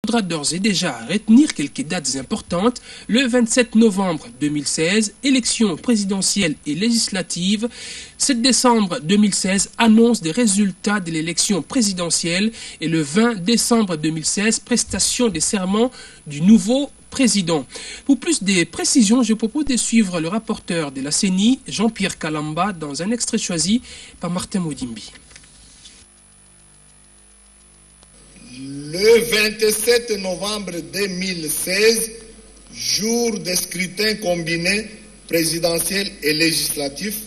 Il faudra d'ores et déjà retenir quelques dates importantes. Le 27 novembre 2016, élections présidentielles et législatives. 7 décembre 2016, annonce des résultats de l'élection présidentielle. Et le 20 décembre 2016, prestation des serments du nouveau président. Pour plus de précisions, je propose de suivre le rapporteur de la CENI, Jean-Pierre Kalamba, dans un extrait choisi par Martin Modimbi. Le 27 novembre 2016, jour des scrutins combinés présidentiels et législatifs,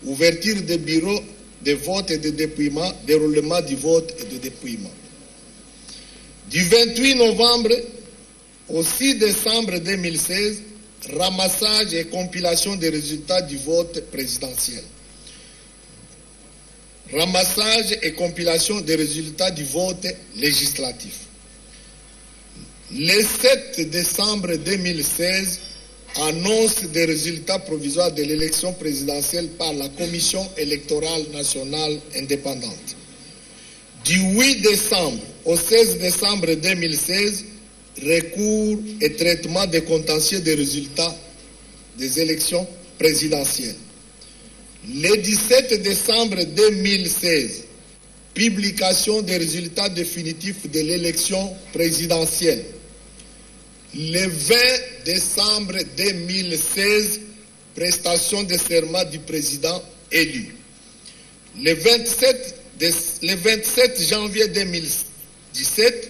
ouverture des bureaux de vote et de dépouillement, déroulement du vote et de dépouillement. Du 28 novembre au 6 décembre 2016, ramassage et compilation des résultats du vote présidentiel. Ramassage et compilation des résultats du vote législatif. Le 7 décembre 2016, annonce des résultats provisoires de l'élection présidentielle par la Commission électorale nationale indépendante. Du 8 décembre au 16 décembre 2016, recours et traitement des contentieux des résultats des élections présidentielles. Le 17 décembre 2016, publication des résultats définitifs de l'élection présidentielle. Le 20 décembre 2016, prestation de serment du président élu. Le 27 janvier 2017,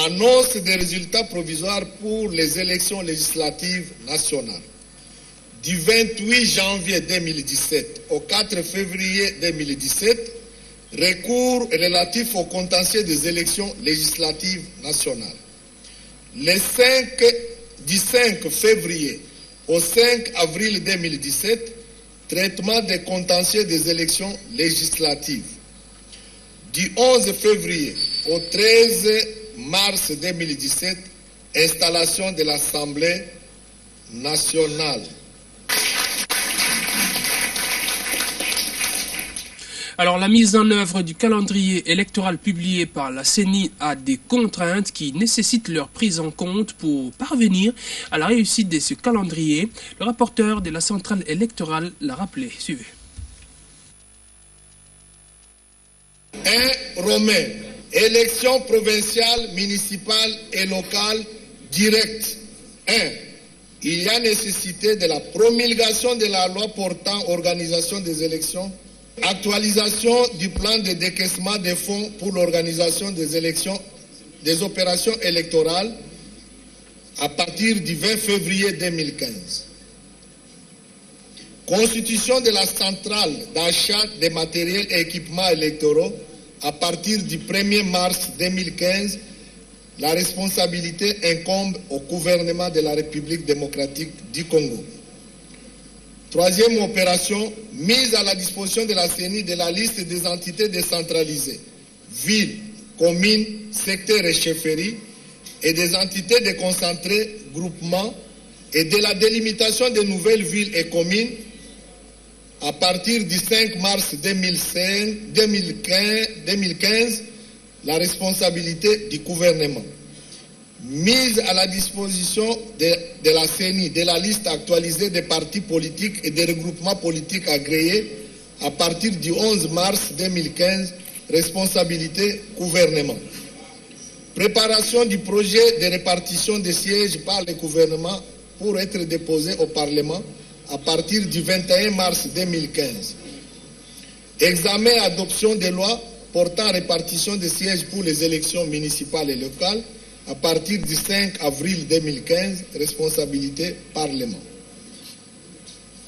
annonce des résultats provisoires pour les élections législatives nationales. Du 28 janvier 2017 au 4 février 2017, recours relatif au contentieux des élections législatives nationales. Du 5 février au 5 avril 2017, traitement des contentieux des élections législatives. Du 11 février au 13 mars 2017, installation de l'Assemblée nationale. Alors, la mise en œuvre du calendrier électoral publié par la CENI a des contraintes qui nécessitent leur prise en compte pour parvenir à la réussite de ce calendrier. Le rapporteur de la centrale électorale l'a rappelé. Suivez. 1 Romain. Élections provinciales, municipales et locales directes. 1. Il y a nécessité de la promulgation de la loi portant organisation des élections. Actualisation du plan de décaissement des fonds pour l'organisation des élections, des opérations électorales à partir du 20 février 2015. Constitution de la centrale d'achat des matériels et équipements électoraux à partir du 1er mars 2015. La responsabilité incombe au gouvernement de la République démocratique du Congo. Troisième opération, mise à la disposition de la CENI de la liste des entités décentralisées, villes, communes, secteurs et chefferies, et des entités déconcentrées, groupements, et de la délimitation des nouvelles villes et communes à partir du 5 mars 2015, la responsabilité du gouvernement. Mise à la disposition de la CENI de la liste actualisée des partis politiques et des regroupements politiques agréés à partir du 11 mars 2015, responsabilité gouvernement. Préparation du projet de répartition des sièges par le gouvernement pour être déposé au Parlement à partir du 21 mars 2015. Examen et adoption des lois portant répartition des sièges pour les élections municipales et locales à partir du 5 avril 2015, responsabilité Parlement.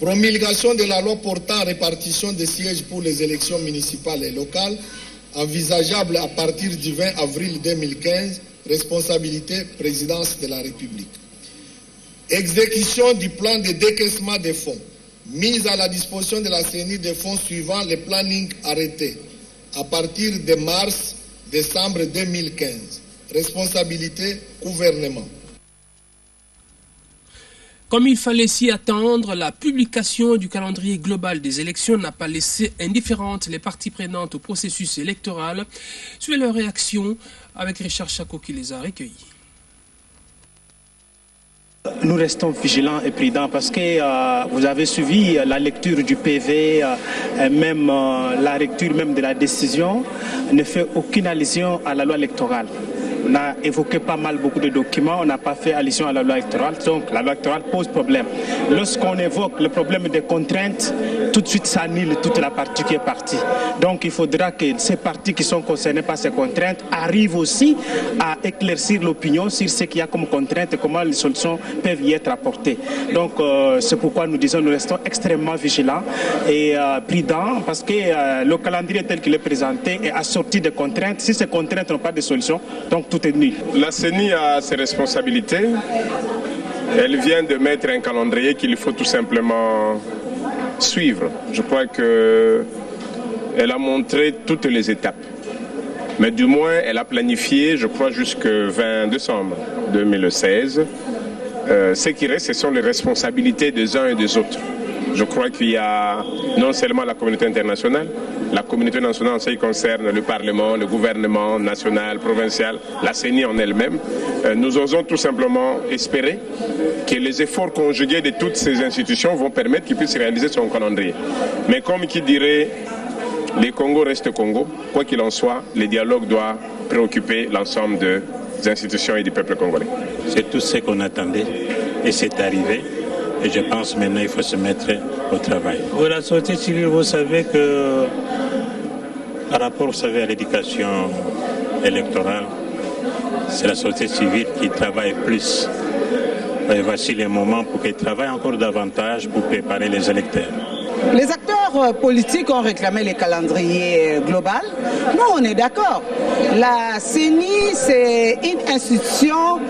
Promulgation de la loi portant répartition des sièges pour les élections municipales et locales, envisageable à partir du 20 avril 2015, responsabilité Présidence de la République. Exécution du plan de décaissement des fonds, mise à la disposition de la CENI des fonds suivant le planning arrêté à partir de mars-décembre 2015. Responsabilité gouvernement. Comme il fallait s'y attendre, la publication du calendrier global des élections n'a pas laissé indifférentes les parties prenantes au processus électoral. Suivez leur réaction avec Richard Chako qui les a recueillis. Nous restons vigilants et prudents parce que vous avez suivi la lecture du PV, même la lecture même de la décision ne fait aucune allusion à la loi électorale. On a évoqué pas mal beaucoup de documents, on n'a pas fait allusion à la loi électorale, donc la loi électorale pose problème. Lorsqu'on évoque le problème des contraintes, tout de suite ça annule toute la partie qui est partie. Donc il faudra que ces parties qui sont concernées par ces contraintes arrivent aussi à éclaircir l'opinion sur ce qu'il y a comme contraintes et comment les solutions peuvent y être apportées. Donc c'est pourquoi nous disons nous restons extrêmement vigilants et prudents parce que le calendrier tel qu'il est présenté est assorti de contraintes. Si ces contraintes n'ont pas de solution, donc tout est nul. La CENI a ses responsabilités. Elle vient de mettre un calendrier qu'il faut tout simplement suivre. Je crois qu'elle a montré toutes les étapes. Mais du moins, elle a planifié, je crois, jusqu'au 20 décembre 2016. Ce qui reste, ce sont les responsabilités des uns et des autres. Je crois qu'il y a non seulement la communauté internationale, la communauté nationale en ce qui concerne le Parlement, le gouvernement national, provincial, la CENI en elle-même. Nous osons tout simplement espérer que les efforts conjugués de toutes ces institutions vont permettre qu'il puisse réaliser son calendrier. Mais comme qui dirait, les Congo restent Congo. Quoi qu'il en soit, le dialogue doit préoccuper l'ensemble des institutions et du peuple congolais. C'est tout ce qu'on attendait et c'est arrivé. Et je pense maintenant il faut se mettre au travail. Pour la société civile, vous savez que par rapport, vous savez, à l'éducation électorale, c'est la société civile qui travaille plus. Et voici les moments pour qu'elle travaille encore davantage pour préparer les électeurs. Les acteurs politiques ont réclamé le calendrier global. Nous, on est d'accord. La CENI, c'est une institution.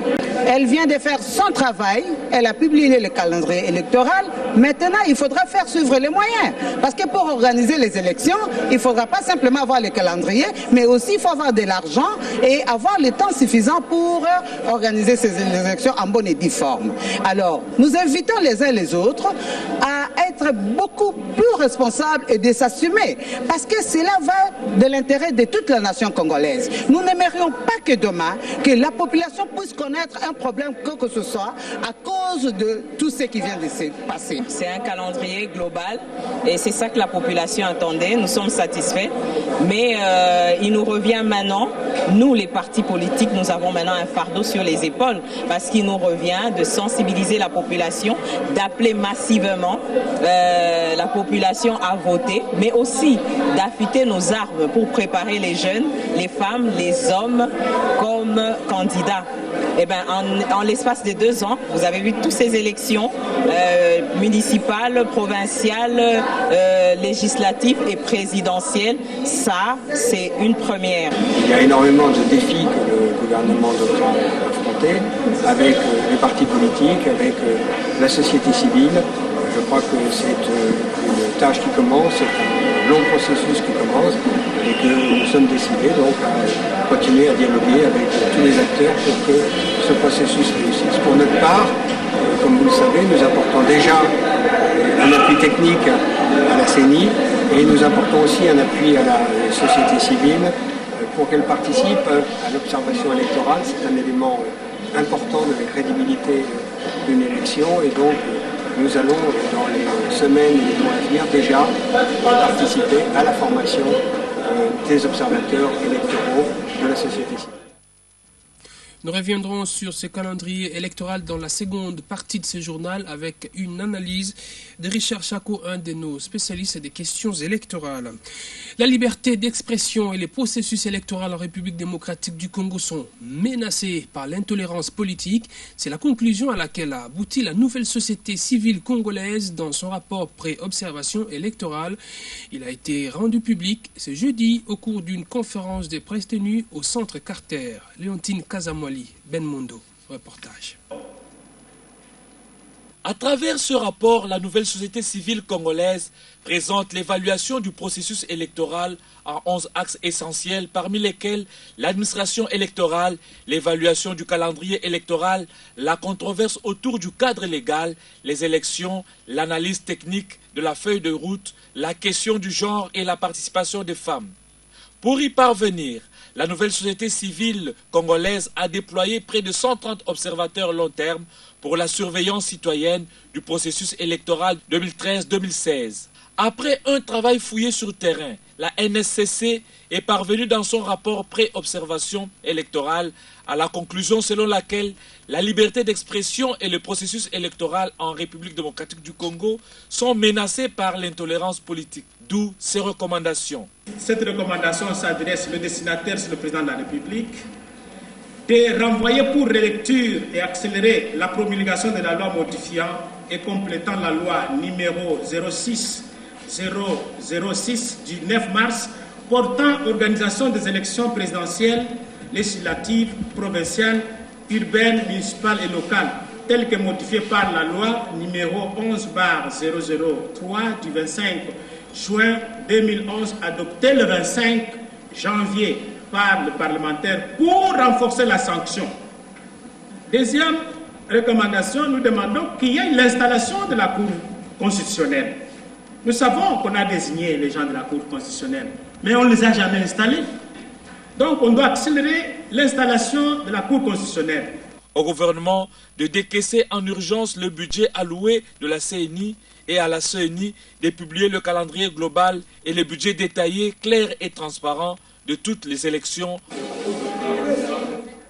Elle vient de faire son travail. Elle a publié le calendrier électoral. Maintenant, il faudra faire suivre les moyens. Parce que pour organiser les élections, il ne faudra pas simplement avoir le calendrier, mais aussi il faut avoir de l'argent et avoir le temps suffisant pour organiser ces élections en bonne et due forme. Alors, nous invitons les uns les autres à être beaucoup plus responsables et de s'assumer. Parce que cela va de l'intérêt de toute la nation congolaise. Nous n'aimerions pas que demain, que la population puisse connaître un problème que ce soit à cause de tout ce qui vient de se passer. C'est un calendrier global et c'est ça que la population attendait. Nous sommes satisfaits. Mais il nous revient maintenant, nous les partis politiques, nous avons maintenant un fardeau sur les épaules parce qu'il nous revient de sensibiliser la population, d'appeler massivement la population à voter, mais aussi d'affûter nos armes pour préparer les jeunes, les femmes, les hommes comme candidats. Eh bien, en l'espace de 2 ans, vous avez vu toutes ces élections municipales, provinciales, législatives et présidentielles. Ça, c'est une première. Il y a énormément de défis que le gouvernement doit affronter avec les partis politiques, avec la société civile. Je crois que c'est une tâche qui commence, c'est un long processus qui commence et que nous sommes décidés donc à continuer à dialoguer avec tous les acteurs pour que ce processus réussisse. Pour notre part, comme vous le savez, nous apportons déjà un appui technique à la CENI et nous apportons aussi un appui à la société civile pour qu'elle participe à l'observation électorale. C'est un élément important de la crédibilité d'une élection et donc nous allons, dans les semaines et les mois à venir, déjà participer à la formation des observateurs électoraux de la société civile. Nous reviendrons sur ce calendrier électoral dans la seconde partie de ce journal avec une analyse de Richard Chako, un de nos spécialistes des questions électorales. La liberté d'expression et les processus électoraux en République démocratique du Congo sont menacés par l'intolérance politique. C'est la conclusion à laquelle a abouti la nouvelle société civile congolaise dans son rapport pré-observation électorale. Il a été rendu public ce jeudi au cours d'une conférence de presse tenue au centre Carter. Léontine Kazamouali, Ben Mondo, reportage. À travers ce rapport, la nouvelle société civile congolaise présente l'évaluation du processus électoral en 11 axes essentiels, parmi lesquels l'administration électorale, l'évaluation du calendrier électoral, la controverse autour du cadre légal, les élections, l'analyse technique de la feuille de route, la question du genre et la participation des femmes. Pour y parvenir, la nouvelle société civile congolaise a déployé près de 130 observateurs long terme pour la surveillance citoyenne du processus électoral 2013-2016. Après un travail fouillé sur terrain, la NSCC est parvenue dans son rapport pré-observation électorale à la conclusion selon laquelle la liberté d'expression et le processus électoral en République démocratique du Congo sont menacés par l'intolérance politique, d'où ces recommandations. Cette recommandation s'adresse, le destinataire, c'est le président de la République, de renvoyer pour relecture et accélérer la promulgation de la loi modifiant et complétant la loi numéro 006 du 9 mars portant organisation des élections présidentielles, législatives, provinciales, urbaines, municipales et locales, telles que modifiées par la loi numéro 11/003 du 25 juin 2011, adoptée le 25 janvier par le parlementaire pour renforcer la sanction. Deuxième recommandation, nous demandons qu'il y ait l'installation de la Cour constitutionnelle. Nous savons qu'on a désigné les gens de la Cour constitutionnelle, mais on ne les a jamais installés. Donc on doit accélérer l'installation de la Cour constitutionnelle. Au gouvernement de décaisser en urgence le budget alloué de la CENI et à la CENI de publier le calendrier global et le budget détaillé, clair et transparent de toutes les élections.